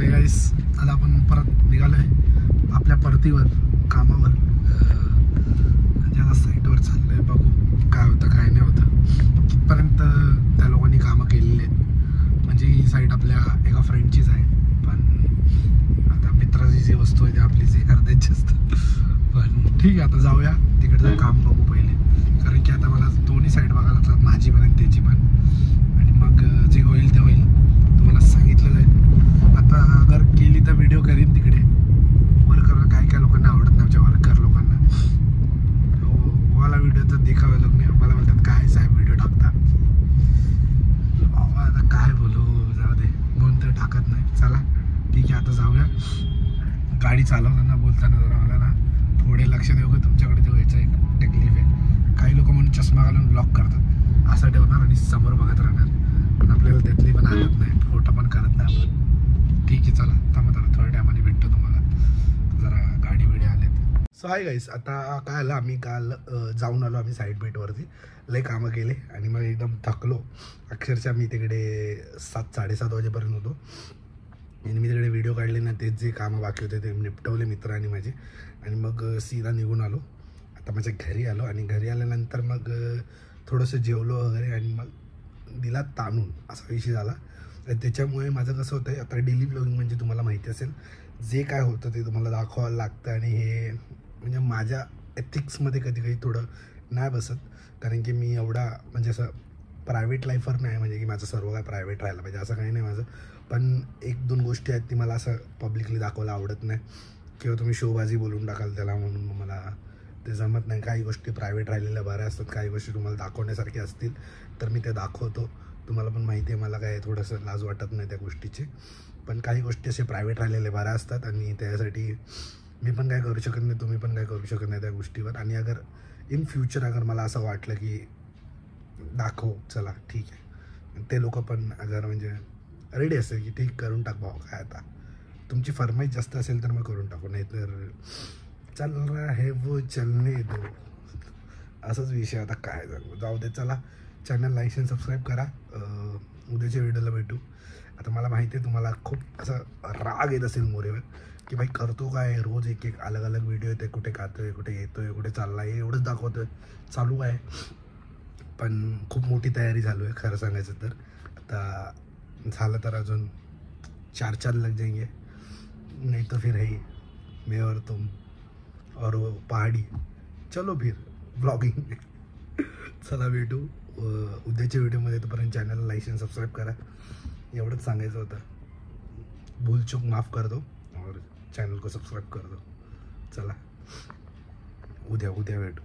गाईस आता आपण परत निघालो आहे आपल्या परतीवर कामावर. ज्याला साईटवर चाललो आहे, बघू काय होतं काय नाही होतं, कितपर्यंत त्या लोकांनी कामं केलेली आहेत. म्हणजे ही साईट आपल्या एका फ्रेंडचीच आहे, पण आता मित्राची जी वस्तू आहे ती आपली जी अर्ध्याची असतं. पण ठीक आहे, आता जाऊया तिकडचं काम बघू पहिले, कारण की आता मला दोन्ही साईड बघायला लागतात, माझी पण आणि त्याची पण. आणि मग जे होईल ते होईल, तुम्हाला सांगितलं जाईल. आता अगर केली तर व्हिडिओ करीन तिकडे. वर्कर काय काय लोकांना आवडत नाही, आमच्या वर्कर लोकांना. मला व्हिडिओ तर देखावे लोक नाही, मला म्हणतात काय साहेब व्हिडिओ टाकता. बाबा आता काय बोलू, जाऊ दे, म्हणून तर टाकत नाही. चला ठीक आहे, आता जाऊया. गाडी चालवताना बोलताना जरा मला ना थोडे लक्ष देऊ का, तुमच्याकडे ते व्हायचं एक टेक्निक आहे. काही लोक म्हणून चष्मा घालून ब्लॉक करतात, असं ठेवणार आणि समोर बघत राहणार, पण आपल्याला त्यातली पण आदत नाही, फोटो पण करत नाही आपण. ठीक आहे, चला थांबा जरा, थोड्या टायमाने भेटतो तुम्हाला, जरा गाडी बिडी आलेत. सो हाय गाईस, आता काय आलं, आम्ही काल जाऊन आलो आम्ही साईड बेटवरती, लय कामं केले आणि मग एकदम थकलो. अक्षरशः मी तिकडे 7-7:30 वाजेपर्यंत होतो आणि मी तिकडे व्हिडिओ काढले ना, तेच जे कामं बाकी होते ते निपटवले मित्रांनी माझे, आणि मग सीधा निघून आलो. आता माझ्या घरी आलो आणि घरी आल्यानंतर मग थोडंसं जेवलो वगैरे आणि मग दिला ताणून, असा विषय झाला. त्याच्यामुळे माझं कसं होतं आहे, आता डेली ब्लॉगिंग म्हणजे तुम्हाला माहिती असेल, जे काय होतं ते तुम्हाला दाखवावं लागतं. आणि हे म्हणजे माझ्या एथिक्समध्ये कधी कधी थोडं नाही बसत, कारण की मी एवढा म्हणजे असं प्रायव्हेट लाईफवर नाही, म्हणजे की माझं सर्व काय प्रायव्हेट राहायला पाहिजे असं काही नाही माझं. पण 1-2 गोष्टी आहेत ती मला असं पब्लिकली दाखवायला आवडत नाही, किंवा तुम्ही शोबाजी बोलून टाकाल त्याला, म्हणून मला ते जमत नाही. काही गोष्टी प्रायव्हेट राहिलेल्या बऱ्या असतात, काही गोष्टी तुम्हाला दाखवण्यासारख्या असतील तर मी ते दाखवतो. तुम्हाला पण माहिती आहे मला काय थोडंसं लाज वाटत नाही त्या गोष्टीची, पण काही गोष्टी असे प्रायव्हेट राहिलेल्या बऱ्या असतात आणि त्यासाठी मी पण काय करू शकत नाही, तुम्ही पण काय करू शकत नाही त्या गोष्टीवर. आणि अगर इन फ्युचर अगर मला असं वाटलं की दाखव, चला ठीक आहे, ते लोक पण अगर म्हणजे रेडी असेल की ठीक करून टाक भाऊ, काय आता तुमची फरमाईश जास्त असेल तर मग करून टाकू, नाही तर चल रहा है वो चलने दो, असंच विषय. आता काय सांगू, जाऊ दे. चला, चॅनल लाईक आणि सबस्क्राईब करा. उद्याच्या व्हिडिओला भेटू. आता मला माहिती आहे तुम्हाला खूप असं राग येत असेल मोरेवर, की भाई करतो काय, रोज एक एक अलग अलग व्हिडिओ येते, कुठे खातोय, कुठे येतोय, कुठे चालला आहे, एवढंच दाखवतोय, चालू आहे. पण खूप मोठी तयारी चालू आहे खरं सांगायचं तर. आता झालं तर अजून 4 लग जाएंगे, नहीं तो फिर है मैं और तुम और वो पहाड़ी, चलो फिर ब्लॉगिंग. चला भेटू उद्याच्या व्हिडिओमध्ये. तोपर्यंत चॅनलला लाईक आणि सबस्क्राईब करा, एवढंच सांगायचं होतं. भूलचूक माफ़ कर दो और चैनल को सब्सक्राइब कर दो. चला उद्या भेटू.